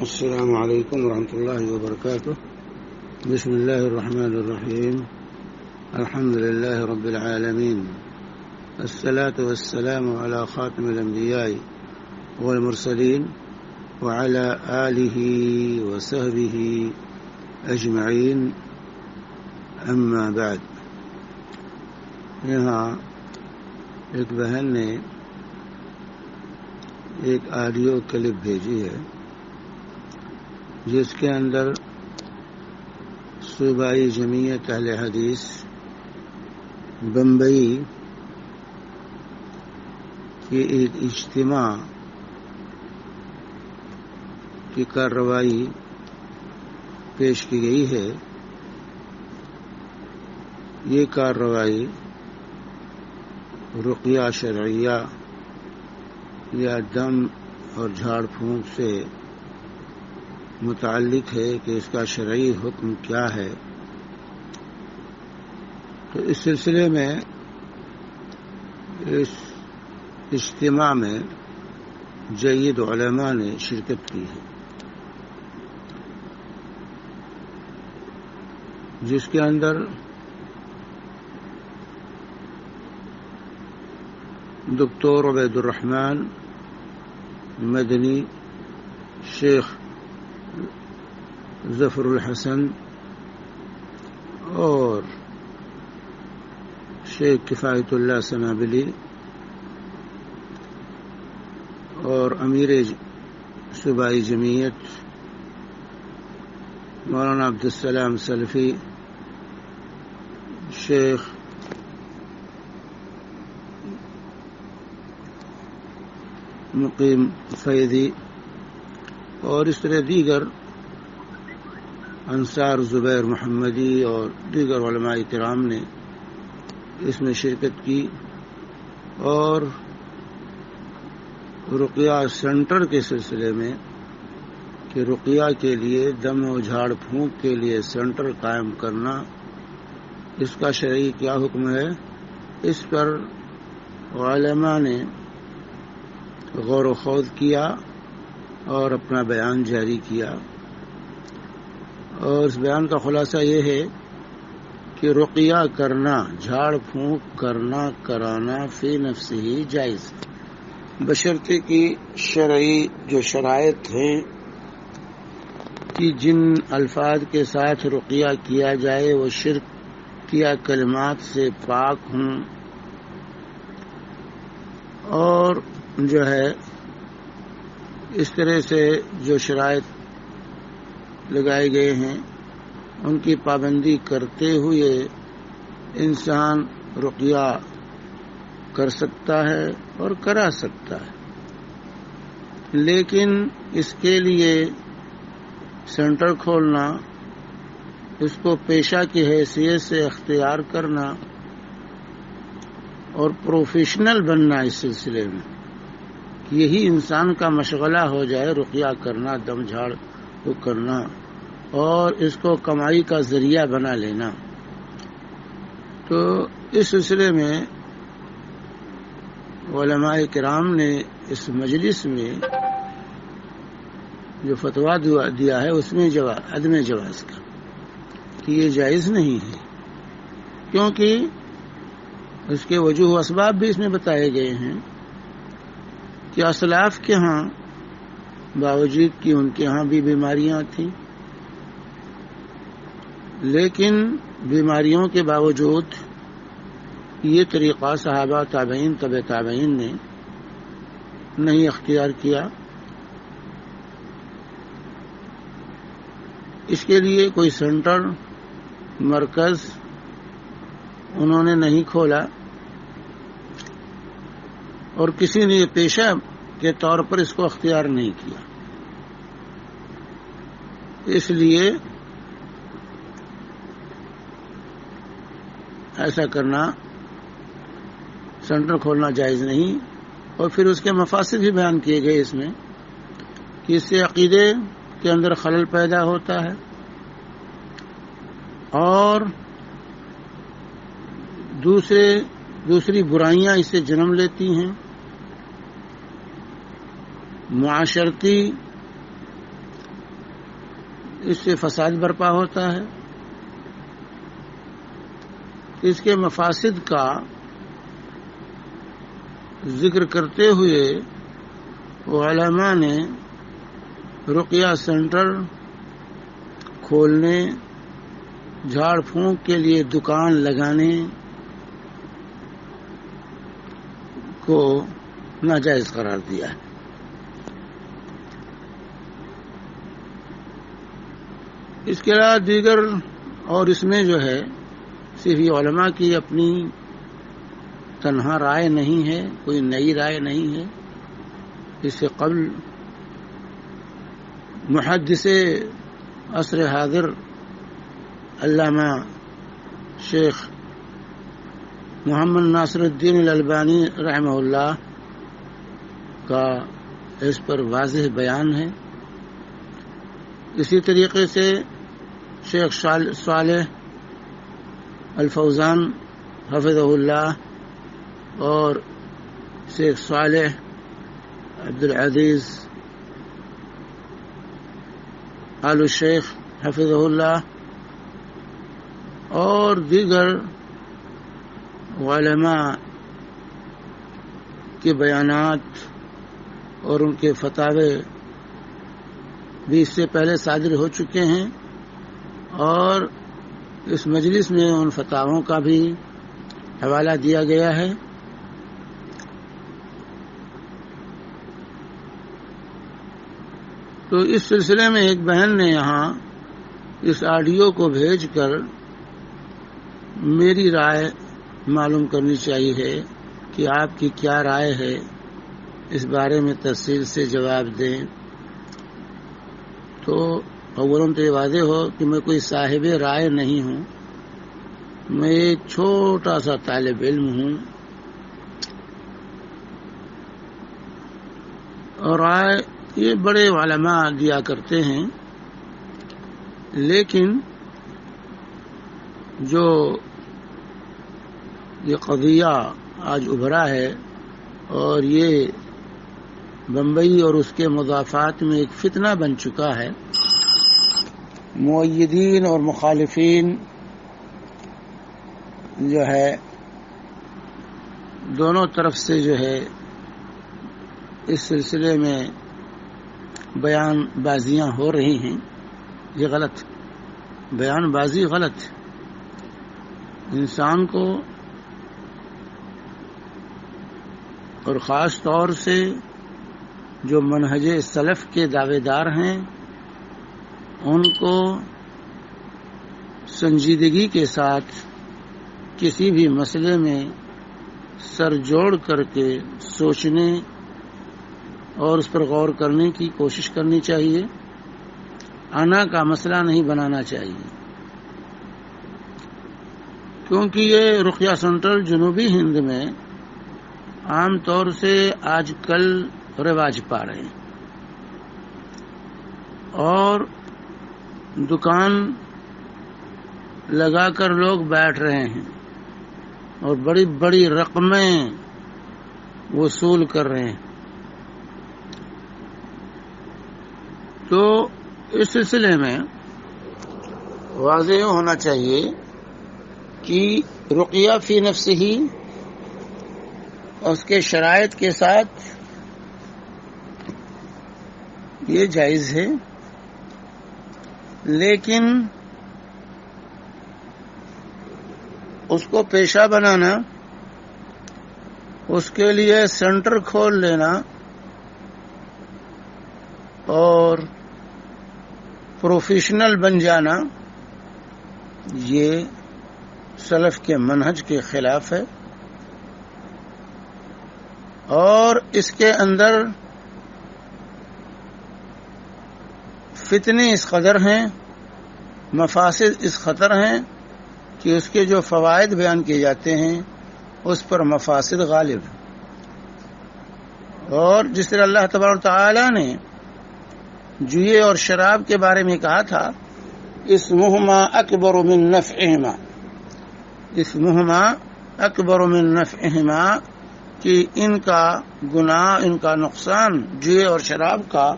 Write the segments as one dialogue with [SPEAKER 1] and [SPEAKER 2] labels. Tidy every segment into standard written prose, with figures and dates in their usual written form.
[SPEAKER 1] السلام علیکم ورحمۃ اللہ وبرکاتہ. بسم اللہ الرحمن الرحیم. الحمد للہ رب العالمین. الصلاة والسلام على خاتم الانبیاء والمرسلین وعلى آلہ وصحبہ اجمعین. اما بعد. یہاں ایک بہن نے ایک آڈیو کلپ بھیجی ہے جس کے اندر صوبائی جمعیت اہل حدیث بمبئی کی ایک اجتماع کی کارروائی پیش کی گئی ہے. یہ کارروائی رقیہ شرعیہ یا دم اور جھاڑ پھونک سے متعلق ہے کہ اس کا شرعی حکم کیا ہے. تو اس سلسلے میں اس اجتماع میں جید علماء نے شرکت کی ہے، جس کے اندر دکتور عبید الرحمن مدنی، شیخ ظفر الحسن اور شیخ کفایت اللہ سنابلی اور امیر صوبائی جمعیت مولانا عبدالسلام سلفی، شیخ مقیم فیضی اور اس طرح دیگر انصار زبیر محمدی اور دیگر علماء کرام نے اس میں شرکت کی. اور رقیہ سینٹر کے سلسلے میں کہ رقیہ کے لیے دم و جھاڑ پھونک کے لیے سینٹر قائم کرنا، اس کا شرعی کیا حکم ہے، اس پر علماء نے غور و خوض کیا اور اپنا بیان جاری کیا. اور اس بیان کا خلاصہ یہ ہے کہ رقیہ کرنا، جھاڑ پھونک کرنا، کرانا فی نفس ہی جائز، بشرطے کی شرعی جو شرائط ہیں کہ جن الفاظ کے ساتھ رقیہ کیا جائے وہ شرک کیا کلمات سے پاک ہوں، اور جو ہے اس طرح سے جو شرائط لگائے گئے ہیں ان کی پابندی کرتے ہوئے انسان رقیہ کر سکتا ہے اور کرا سکتا ہے. لیکن اس کے لیے سینٹر کھولنا، اس کو پیشہ کی حیثیت سے اختیار کرنا اور پروفیشنل بننا اس سلسلے میں، یہی انسان کا مشغلہ ہو جائے، رقیہ کرنا، دم جھاڑ کو کرنا اور اس کو کمائی کا ذریعہ بنا لینا. تو اس سلسلے میں علماء کرام نے اس مجلس میں جو فتویٰ دیا ہے اس میں عدم جواز کا، کہ یہ جائز نہیں ہے، کیونکہ اس کے وجوہ و اسباب بھی اس میں بتائے گئے ہیں کہ اسلاف کے ہاں باوجود کہ ان کے ہاں بھی بیماریاں تھیں، لیکن بیماریوں کے باوجود یہ طریقہ صحابہ، تابعین، تبع تابعین نے نہیں اختیار کیا. اس کے لیے کوئی سینٹر، مرکز انہوں نے نہیں کھولا اور کسی نے پیشہ کے طور پر اس کو اختیار نہیں کیا. اس لیے ایسا کرنا، سینٹر کھولنا جائز نہیں. اور پھر اس کے مفاسد بھی بیان کیے گئے اس میں کہ اس سے عقیدے کے اندر خلل پیدا ہوتا ہے اور دوسری برائیاں اس سے جنم لیتی ہیں. معاشرتی اس سے فساد برپا ہوتا ہے. اس کے مفاسد کا ذکر کرتے ہوئے علماء نے رقیہ سینٹر کھولنے، جھاڑ پھونک کے لیے دکان لگانے کو ناجائز قرار دیا ہے. اس کے علاوہ دیگر اور اس میں جو ہے صرف یہ علماء کی اپنی تنہا رائے نہیں ہے، کوئی نئی رائے نہیں ہے. اس سے قبل محدث عصر حاضر علامہ شیخ محمد ناصر الدین الالبانی رحمہ اللہ کا اس پر واضح بیان ہے. اسی طریقے سے شیخ صالح الفوزان حفظہ اللہ اور شیخ صالح عبد العزیز آل الشیخ حفظہ اللہ اور دیگر علماء کے بیانات اور ان کے فتاوے بھی اس سے پہلے صادر ہو چکے ہیں، اور اس مجلس میں ان فتاووں کا بھی حوالہ دیا گیا ہے. تو اس سلسلے میں ایک بہن نے یہاں اس آڈیو کو بھیج کر میری رائے معلوم کرنی چاہیے کہ آپ کی کیا رائے ہے، اس بارے میں تفصیل سے جواب دیں. تو اولاً تو یہ واضح ہو کہ میں کوئی صاحب رائے نہیں ہوں، میں ایک چھوٹا سا طالب علم ہوں، اور رائے یہ بڑے علماء دیا کرتے ہیں. لیکن جو یہ قضیہ آج ابھرا ہے اور یہ بمبئی اور اس کے مضافات میں ایک فتنہ بن چکا ہے، مؤیدین اور مخالفین جو ہے دونوں طرف سے جو ہے اس سلسلے میں بیان بازیاں ہو رہی ہیں. یہ غلط، بیان بازی غلط. انسان کو اور خاص طور سے جو منہج سلف کے دعوے دار ہیں ان کو سنجیدگی کے ساتھ کسی بھی مسئلے میں سر جوڑ کر کے سوچنے اور اس پر غور کرنے کی کوشش کرنی چاہیے. انا کا مسئلہ نہیں بنانا چاہیے، کیونکہ یہ رقیہ سینٹر جنوبی ہند میں عام طور سے آج کل رواج پا رہے ہیں، اور دکان لگا کر لوگ بیٹھ رہے ہیں اور بڑی بڑی رقمیں وصول کر رہے ہیں. تو اس سلسلے میں واضح ہونا چاہیے کہ رقیہ فی نفسہ ہی اس کے شرائط کے ساتھ یہ جائز ہے، لیکن اس کو پیشہ بنانا، اس کے لیے سینٹر کھول لینا اور پروفیشنل بن جانا، یہ سلف کے منہج کے خلاف ہے. اور اس کے اندر فتنے اس قدر ہیں، مفاسد اس قدر ہیں کہ اس کے جو فوائد بیان کیے جاتے ہیں اس پر مفاسد غالب ہیں. اور جس طرح اللہ تبارک و تعالی نے جوئے اور شراب کے بارے میں کہا تھا اسمہما اکبر من نفعہما، اسمہما اکبر من نفعہما، کہ ان کا گناہ، ان کا نقصان جوئے اور شراب کا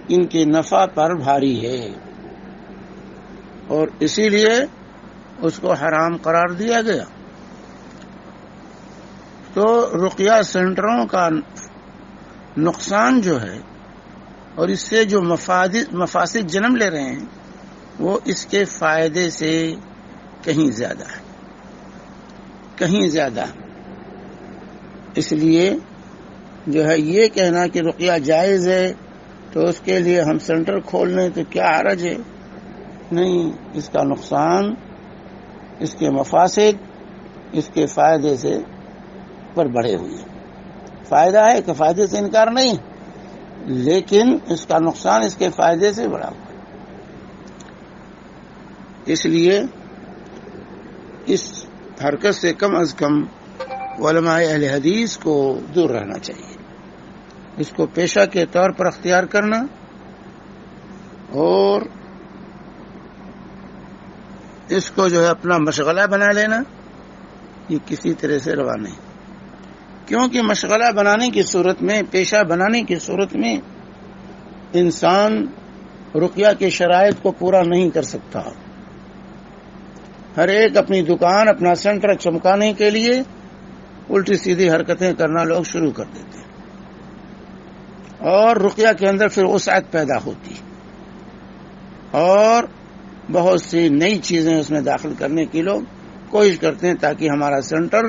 [SPEAKER 1] ان کے نفع پر بھاری ہے. اور اسی لیے اس کو حرام قرار دیا گیا. تو رقیہ سینٹروں کا نقصان جو ہے اور اس سے جو مفاسد جنم لے رہے ہیں وہ اس کے فائدے سے کہیں زیادہ ہے، کہیں زیادہ. اس لیے جو ہے یہ کہنا کہ رقیہ جائز ہے تو اس کے لیے ہم سینٹر کھول لیں تو کیا حرج ہے؟ نہیں، اس کا نقصان، اس کے مفاسد اس کے فائدے سے پر بڑھے ہوئے. فائدہ ہے کہ فائدے سے انکار نہیں، لیکن اس کا نقصان اس کے فائدے سے بڑا ہوا. اس لیے اس حرکت سے کم از کم علماء اہل حدیث کو دور رہنا چاہیے. اس کو پیشہ کے طور پر اختیار کرنا اور اس کو جو ہے اپنا مشغلہ بنا لینا یہ کسی طرح سے روا نہیں. کیونکہ مشغلہ بنانے کی صورت میں، پیشہ بنانے کی صورت میں انسان رقیہ کے شرائط کو پورا نہیں کر سکتا. ہر ایک اپنی دکان، اپنا سینٹر چمکانے کے لیے الٹی سیدھی حرکتیں کرنا لوگ شروع کر دیتے ہیں اور رقیہ کے اندر پھر وسعت پیدا ہوتی اور بہت سی نئی چیزیں اس میں داخل کرنے کی لوگ کوشش کرتے ہیں تاکہ ہمارا سینٹر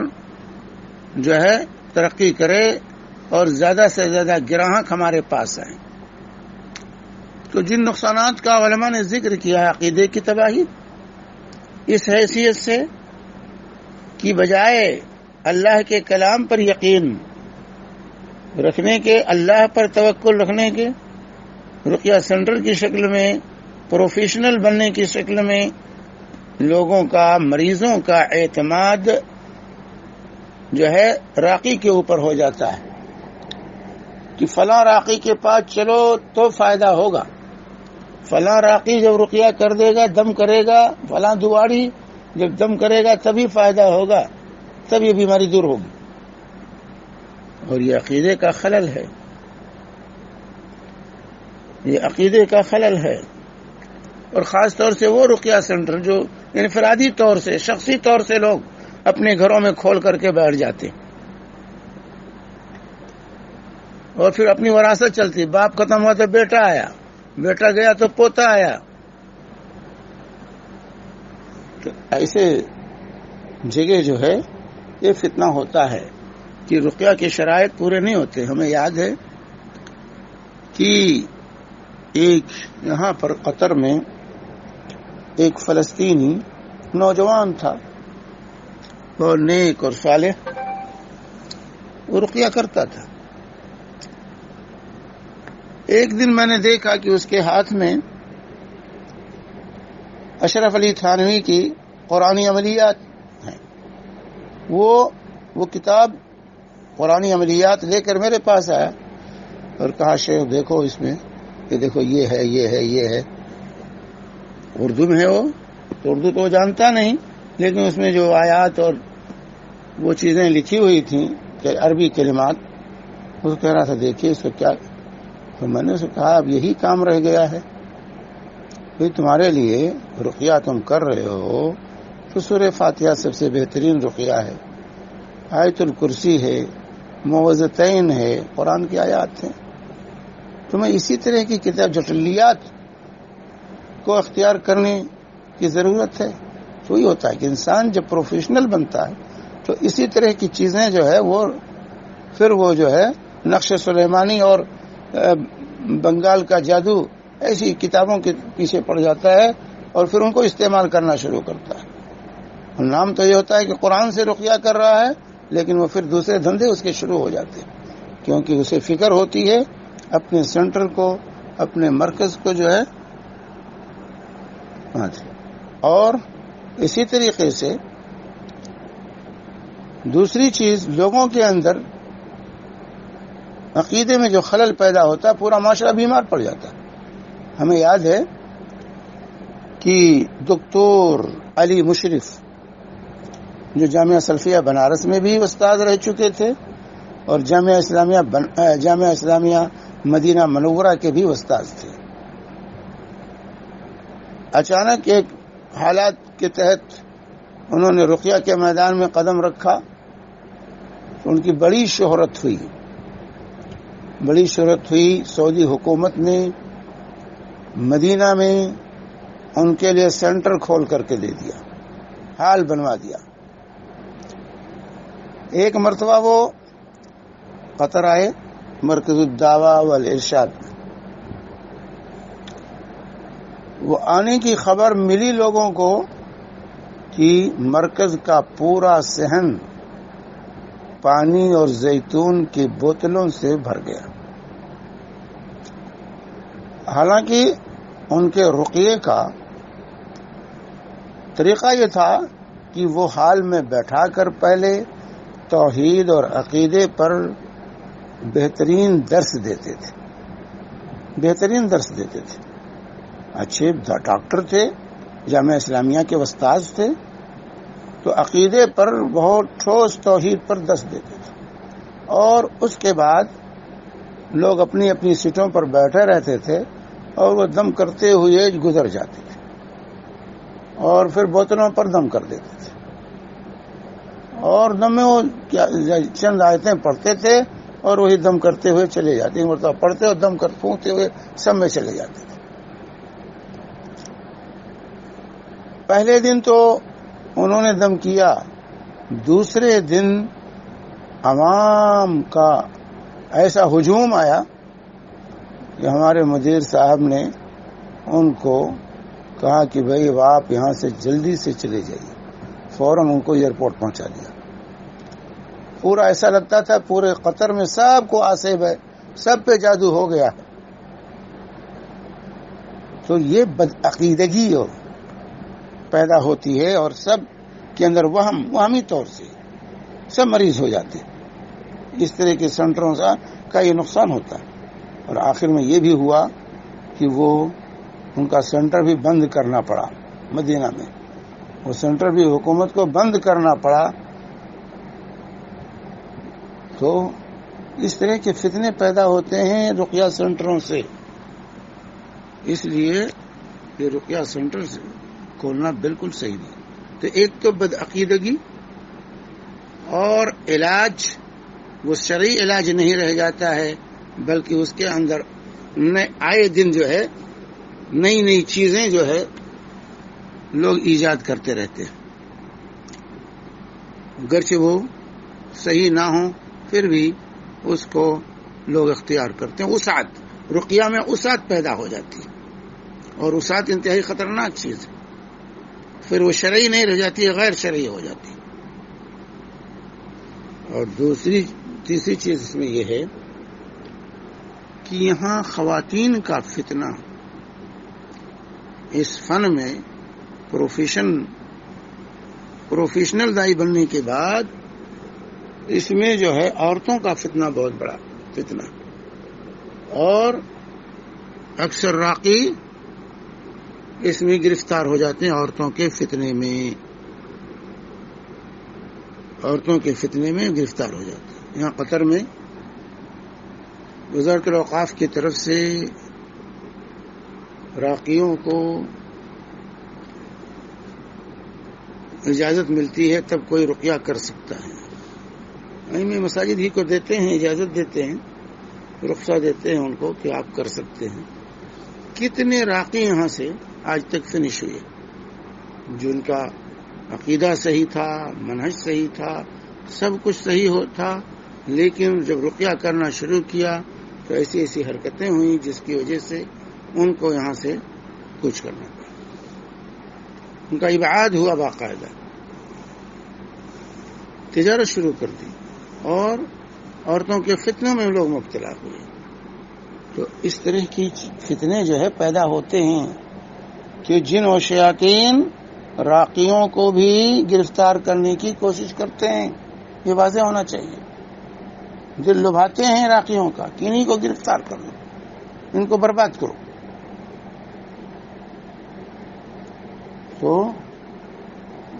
[SPEAKER 1] جو ہے ترقی کرے اور زیادہ سے زیادہ گراہک ہمارے پاس آئیں. تو جن نقصانات کا علماء نے ذکر کیا ہے، عقیدے کی تباہی اس حیثیت سے کہ بجائے اللہ کے کلام پر یقین رکھنے کے، اللہ پر توکل رکھنے کے، رقیہ سینٹر کی شکل میں، پروفیشنل بننے کی شکل میں لوگوں کا، مریضوں کا اعتماد جو ہے راقی کے اوپر ہو جاتا ہے کہ فلاں راقی کے پاس چلو تو فائدہ ہوگا، فلاں راقی جب رقیہ کر دے گا، دم کرے گا، فلاں دواڑی جب دم کرے گا تبھی فائدہ ہوگا، تب یہ بیماری دور ہوگی. اور یہ عقیدے کا خلل ہے، یہ عقیدے کا خلل ہے. اور خاص طور سے وہ رقیہ سینٹر جو انفرادی طور سے، شخصی طور سے لوگ اپنے گھروں میں کھول کر کے بیٹھ جاتے اور پھر اپنی وراثت چلتی، باپ ختم ہوا تو بیٹا آیا، بیٹا گیا تو پوتا آیا. تو ایسے جگہ جو ہے یہ فتنہ ہوتا ہے کہ رقیہ کے شرائط پورے نہیں ہوتے. ہمیں یاد ہے کہ ایک یہاں پر قطر میں ایک فلسطینی نوجوان تھا، وہ نیک اور صالح، وہ رقیہ کرتا تھا. ایک دن میں نے دیکھا کہ اس کے ہاتھ میں اشرف علی تھانوی کی قرآنی عملیات ہیں. وہ کتاب قرآنی عملیات لے کر میرے پاس آیا اور کہا شیخ دیکھو اس میں، کہ دیکھو یہ ہے، یہ ہے، یہ ہے. اردو میں ہے، وہ تو اردو تو وہ جانتا نہیں، لیکن اس میں جو آیات اور وہ چیزیں لکھی ہوئی تھیں کہ عربی کلمات، وہ کہہ رہا تھا دیکھیے اس کو کیا. تو میں نے اسے کہا اب یہی کام رہ گیا ہے بھئی، تمہارے لیے رقیہ تم کر رہے ہو تو سورہ فاتحہ سب سے بہترین رقیہ ہے، آیت الکرسی ہے، معوذتین ہے، قرآن کی آیات ہیں. تمہیں اسی طرح کی کتاب جٹلیات کو اختیار کرنے کی ضرورت ہے. تو یہ ہوتا ہے کہ انسان جب پروفیشنل بنتا ہے تو اسی طرح کی چیزیں جو ہے وہ پھر وہ جو ہے نقش سلیمانی اور بنگال کا جادو ایسی کتابوں کے پیچھے پڑ جاتا ہے اور پھر ان کو استعمال کرنا شروع کرتا ہے. نام تو یہ ہوتا ہے کہ قرآن سے رقیہ کر رہا ہے، لیکن وہ پھر دوسرے دھندے اس کے شروع ہو جاتے ہیں، کیونکہ اسے فکر ہوتی ہے اپنے سینٹر کو، اپنے مرکز کو جو ہے. اور اسی طریقے سے دوسری چیز، لوگوں کے اندر عقیدے میں جو خلل پیدا ہوتا ہے پورا معاشرہ بیمار پڑ جاتا ہے. ہمیں یاد ہے کہ دکتور علی مشرف جو جامعہ سلفیہ بنارس میں بھی استاد رہ چکے تھے اور جامعہ اسلامیہ مدینہ منورہ کے بھی استاد تھے، اچانک ایک حالات کے تحت انہوں نے رقیہ کے میدان میں قدم رکھا تو ان کی بڑی شہرت ہوئی. سعودی حکومت نے مدینہ میں ان کے لیے سینٹر کھول کر کے دے دیا، حال بنوا دیا. ایک مرتبہ وہ قطر آئے مرکز الدعوہ والارشاد میں. وہ آنے کی خبر ملی لوگوں کو کہ مرکز کا پورا صحن پانی اور زیتون کی بوتلوں سے بھر گیا. حالانکہ ان کے رقیے کا طریقہ یہ تھا کہ وہ حال میں بیٹھا کر پہلے توحید اور عقیدے پر بہترین درس دیتے تھے. اچھے ڈاکٹر تھے، جامعہ اسلامیہ کے استاذ تھے، تو عقیدے پر بہت ٹھوس توحید پر درس دیتے تھے. اور اس کے بعد لوگ اپنی اپنی سیٹوں پر بیٹھے رہتے تھے اور وہ دم کرتے ہوئے گزر جاتے تھے اور پھر بوتلوں پر دم کر دیتے تھے. اور دم میں وہ چند آیتیں پڑھتے تھے اور وہی دم کرتے ہوئے چلے جاتے، مرتبہ پڑھتے اور دم کر پھونکتے ہوئے سب میں چلے جاتے تھے. پہلے دن تو انہوں نے دم کیا، دوسرے دن عوام کا ایسا ہجوم آیا کہ ہمارے مدیر صاحب نے ان کو کہا کہ بھائی آپ یہاں سے جلدی سے چلے جائیے. فوراً ان کو ایئرپورٹ پہنچا دیا. پورا ایسا لگتا تھا پورے قطر میں سب کو آصیب ہے، سب پہ جادو ہو گیا. تو یہ بدعقیدگی پیدا ہوتی ہے اور سب کے اندر وہمی طور سے سب مریض ہو جاتے ہیں. اس طرح کے سینٹروں کا یہ نقصان ہوتا ہے. اور آخر میں یہ بھی ہوا کہ وہ ان کا سینٹر بھی بند کرنا پڑا. مدینہ میں وہ سینٹر بھی حکومت کو بند کرنا پڑا. تو اس طرح کے فتنے پیدا ہوتے ہیں رقیہ سینٹروں سے. اس لیے یہ رقیہ سینٹر کھولنا بالکل صحیح نہیں. تو ایک تو بدعقیدگی، اور علاج وہ شرعی علاج نہیں رہ جاتا ہے بلکہ اس کے اندر آئے دن جو ہے نئی چیزیں جو ہے لوگ ایجاد کرتے رہتے ہیں. گرچہ وہ صحیح نہ ہوں پھر بھی اس کو لوگ اختیار کرتے ہیں. وسعت، رقیہ میں وسعت پیدا ہو جاتی ہے اور وسعت انتہائی خطرناک چیز ہے. پھر وہ شرعی نہیں رہ جاتی ہے، غیر شرعی ہو جاتی ہے. اور تیسری چیز اس میں یہ ہے کہ یہاں خواتین کا فتنہ اس فن میں پروفیشنل دائی بننے کے بعد اس میں جو ہے عورتوں کا فتنہ بہت بڑا فتنہ. اور اکثر راقی اس میں گرفتار ہو جاتے ہیں عورتوں کے فتنے میں گرفتار ہو جاتے ہیں. یہاں قطر میں وزارت الاوقاف کی طرف سے راقیوں کو اجازت ملتی ہے تب کوئی رقیہ کر سکتا ہے. میں مساجد ہی کو دیتے ہیں، اجازت دیتے ہیں، رخصت دیتے ہیں ان کو کہ آپ کر سکتے ہیں. کتنے راقی یہاں سے آج تک فنش ہوئے جن کا عقیدہ صحیح تھا، منہج صحیح تھا، سب کچھ صحیح تھا، لیکن جب رقیہ کرنا شروع کیا تو ایسی حرکتیں ہوئیں جس کی وجہ سے ان کو یہاں سے کچھ کرنا پڑا. ان کا ابعاد ہوا، باقاعدہ تجارت شروع کر دی اور عورتوں کے فتنوں میں لوگ مبتلا ہوئے. تو اس طرح کی فتنے جو ہے پیدا ہوتے ہیں کہ جن و شیاطین راقیوں کو بھی گرفتار کرنے کی کوشش کرتے ہیں. یہ واضح ہونا چاہیے. دل لبھاتے ہیں راقیوں کا کہ انہیں کو گرفتار کرو، ان کو برباد کرو. تو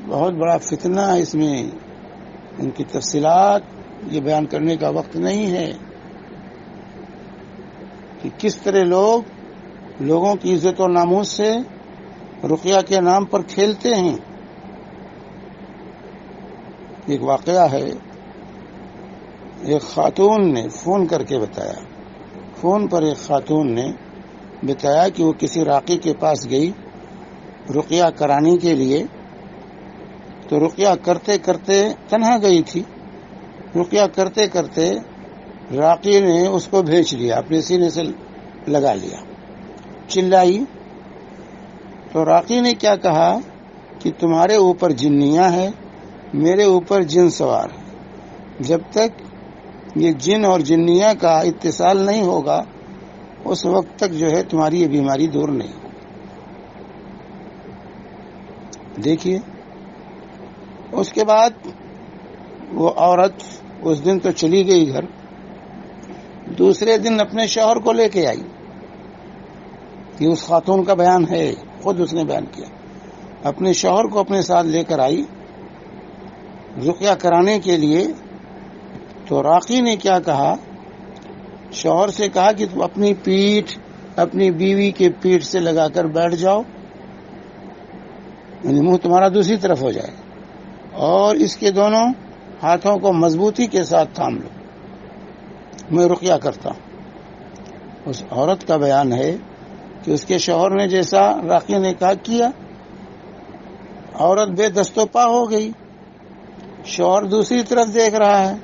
[SPEAKER 1] بہت بڑا فتنہ اس میں. ان کی تفصیلات یہ بیان کرنے کا وقت نہیں ہے کہ کس طرح لوگوں کی عزت و ناموس سے رقیہ کے نام پر کھیلتے ہیں. ایک واقعہ ہے، ایک خاتون نے فون کر کے بتایا، فون پر ایک خاتون نے بتایا کہ وہ کسی راقی کے پاس گئی رقیہ کرانے کے لیے. تو رقیہ کرتے کرتے تنہا گئی تھی، رقیہ کرتے کرتے راقی نے اس کو بھیج لیا، اپنے سینے سے لگا لیا، چلائی. تو راقی نے کیا کہا کہ تمہارے اوپر جنیاں ہے، میرے اوپر جن سوار ہے، جب تک یہ جن اور جنیاں کا اتصال نہیں ہوگا اس وقت تک جو ہے تمہاری یہ بیماری دور نہیں ہوگی. دیکھیے، اس کے بعد وہ عورت اس دن تو چلی گئی گھر، دوسرے دن اپنے شوہر کو لے کے آئی. یہ اس خاتون کا بیان ہے، خود اس نے بیان کیا. اپنے شوہر کو اپنے ساتھ لے کر آئی رقیہ کرانے کے لیے. تو راقی نے کیا کہا، شوہر سے کہا کہ تم اپنی پیٹھ اپنی بیوی کے پیٹھ سے لگا کر بیٹھ جاؤ، یعنی منہ تمہارا دوسری طرف ہو جائے، اور اس کے دونوں ہاتھوں کو مضبوطی کے ساتھ تھام لو، میں رقیہ کرتا ہوں. اس عورت کا بیان ہے کہ اس کے شوہر نے جیسا راقی نے کہا کیا، عورت بے دست و پا ہو گئی، شوہر دوسری طرف دیکھ رہا ہے.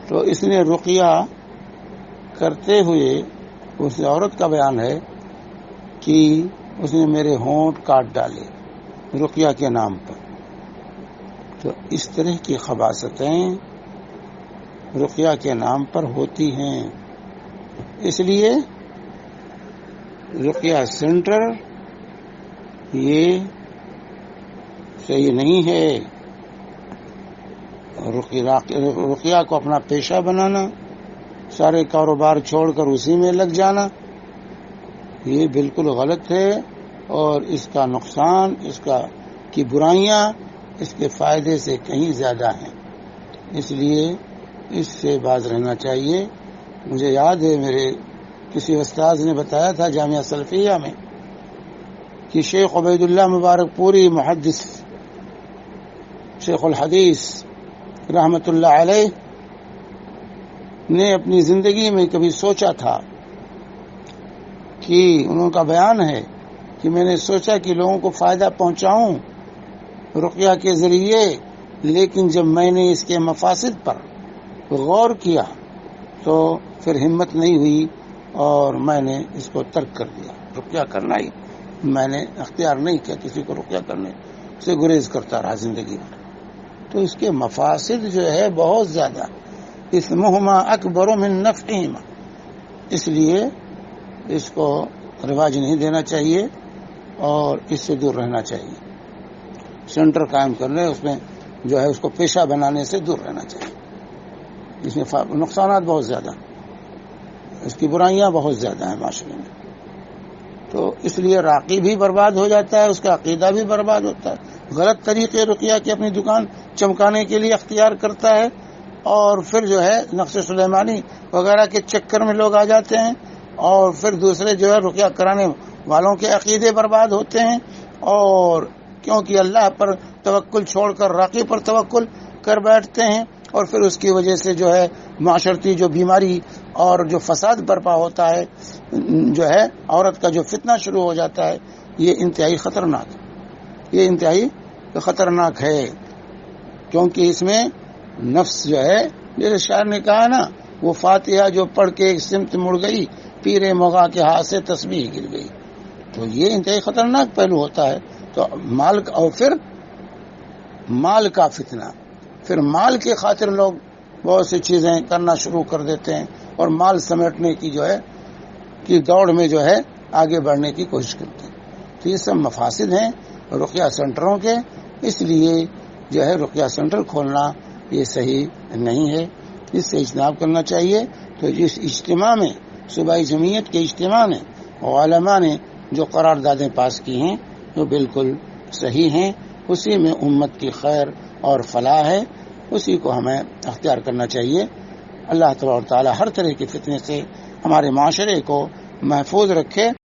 [SPEAKER 1] تو اس نے رقیہ کرتے ہوئے، اس عورت کا بیان ہے کہ اس نے میرے ہونٹ کاٹ ڈالے رقیہ کے نام پر. تو اس طرح کی خباثتیں رقیہ کے نام پر ہوتی ہیں. اس لیے رقیہ سینٹر یہ صحیح نہیں ہے. رقیہ کو اپنا پیشہ بنانا، سارے کاروبار چھوڑ کر اسی میں لگ جانا، یہ بالکل غلط ہے، اور اس کا نقصان، اس کی برائیاں اس کے فائدے سے کہیں زیادہ ہیں. اس لیے اس سے باز رہنا چاہیے. مجھے یاد ہے میرے کسی استاذ نے بتایا تھا جامعہ سلفیہ میں کہ شیخ عبید اللہ مبارک پوری محدث، شیخ الحدیث رحمت اللہ علیہ نے اپنی زندگی میں کبھی سوچا تھا کہ انہوں کا بیان ہے کہ میں نے سوچا کہ لوگوں کو فائدہ پہنچاؤں رقیہ کے ذریعے، لیکن جب میں نے اس کے مفاسد پر غور کیا تو پھر ہمت نہیں ہوئی اور میں نے اس کو ترک کر دیا. رقیہ کرنا ہی میں نے اختیار نہیں کیا، کسی کو رقیہ کرنے سے گریز کرتا رہا زندگی میں. تو اس کے مفاسد جو ہے بہت زیادہ، اسمہما اکبر من نفعہما، اس لیے اس کو رواج نہیں دینا چاہیے اور اس سے دور رہنا چاہیے. سینٹر قائم کرنے، اس میں جو ہے اس کو پیشہ بنانے سے دور رہنا چاہیے. اس میں نقصانات بہت زیادہ، اس کی برائیاں بہت زیادہ ہیں معاشرے میں. تو اس لیے راقی بھی برباد ہو جاتا ہے، اس کا عقیدہ بھی برباد ہوتا ہے. غلط طریقے رقیہ کی اپنی دکان چمکانے کے لیے اختیار کرتا ہے، اور پھر جو ہے نقش سلیمانی وغیرہ کے چکر میں لوگ آ جاتے ہیں، اور پھر دوسرے جو ہے رقیہ کرانے والوں کے عقیدے برباد ہوتے ہیں. اور کیونکہ اللہ پر توکل چھوڑ کر راقی پر توکل کر بیٹھتے ہیں، اور پھر اس کی وجہ سے جو ہے معاشرتی جو بیماری اور جو فساد برپا ہوتا ہے، جو ہے عورت کا جو فتنہ شروع ہو جاتا ہے، یہ انتہائی خطرناک ہے. کیونکہ اس میں نفس جو ہے، جیسے شاعر نے کہا نا، وہ فاتحہ جو پڑھ کے ایک سمت مڑ گئی، پیر مغا کے ہاتھ سے تسبیح گر گئی. تو یہ انتہائی خطرناک پہلو ہوتا ہے. تو مال اور پھر مال کا فتنہ، پھر مال کے خاطر لوگ بہت سی چیزیں کرنا شروع کر دیتے ہیں، اور مال سمیٹنے کی جو ہے کی دوڑ میں جو ہے آگے بڑھنے کی کوشش کرتے ہیں. تو یہ سب مفاسد ہیں رقیہ سینٹروں کے. اس لیے جو ہے رقیہ سینٹر کھولنا یہ صحیح نہیں ہے، اس سے اجتناب کرنا چاہیے. تو اس اجتماع میں، صوبائی جمعیت کے اجتماع میں علماء نے جو قراردادیں پاس کی ہیں وہ بالکل صحیح ہیں. اسی میں امت کی خیر اور فلاح ہے، اسی کو ہمیں اختیار کرنا چاہیے. اللہ تبارک و تعالی ہر طرح کے فتنے سے ہمارے معاشرے کو محفوظ رکھے.